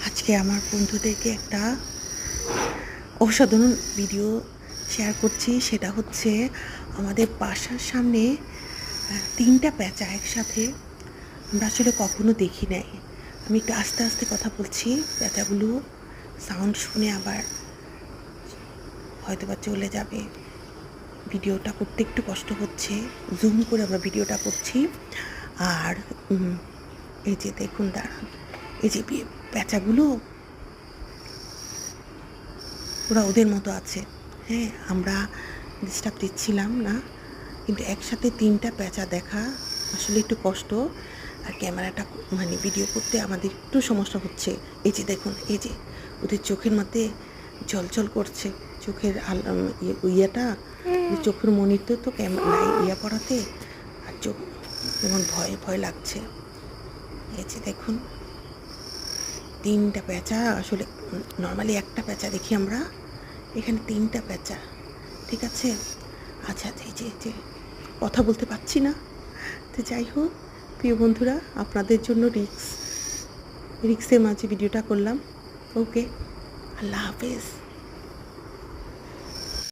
আজকে আমার বন্ধুদেরকে একটা অসাধারণ ভিডিও শেয়ার করছি। সেটা হচ্ছে আমাদের বাসার সামনে ৩টা পেঁচা একসাথে আমরা আসলে কখনো দেখি নাই। আমি একটু আস্তে আস্তে কথা বলছি, পেঁচাগুলো সাউন্ড শুনে আবার হয়তোবা চলে যাবে। ভিডিওটা করতে একটু কষ্ট হচ্ছে, জুম করে আমরা ভিডিওটা করছি। আর এই যে দেখুন, দাঁড়ান, এই যে পেঁচাগুলো ওরা ওদের মতো আছে। হ্যাঁ, আমরা ডিস্টার্ব দিচ্ছিলাম না, কিন্তু একসাথে 3টা পেঁচা দেখা আসলে একটু কষ্ট। আর ক্যামেরাটা ভিডিও করতে আমাদের একটু সমস্যা হচ্ছে। এই যে দেখুন, এই যে ওদের চোখের মধ্যে ঝলঝল করছে, চোখের ইয়েটা, চোখের মনিতে তো ক্যামেরা ইয়া পড়াতে, আর চোখ যেমন ভয় ভয় লাগছে। এই যে দেখুন, 3টা পেঁচা। আসলে নর্মালি একটা পেঁচা দেখি আমরা, এখানে 3টা পেঁচা। ঠিক আছে, আচ্ছা আচ্ছা, এই যে কথা বলতে পারছি না। তো যাই হোক, প্রিয় বন্ধুরা, আপনাদের জন্য রিক্সের মাঝে ভিডিওটা করলাম। ওকে, আল্লাহ হাফেজ।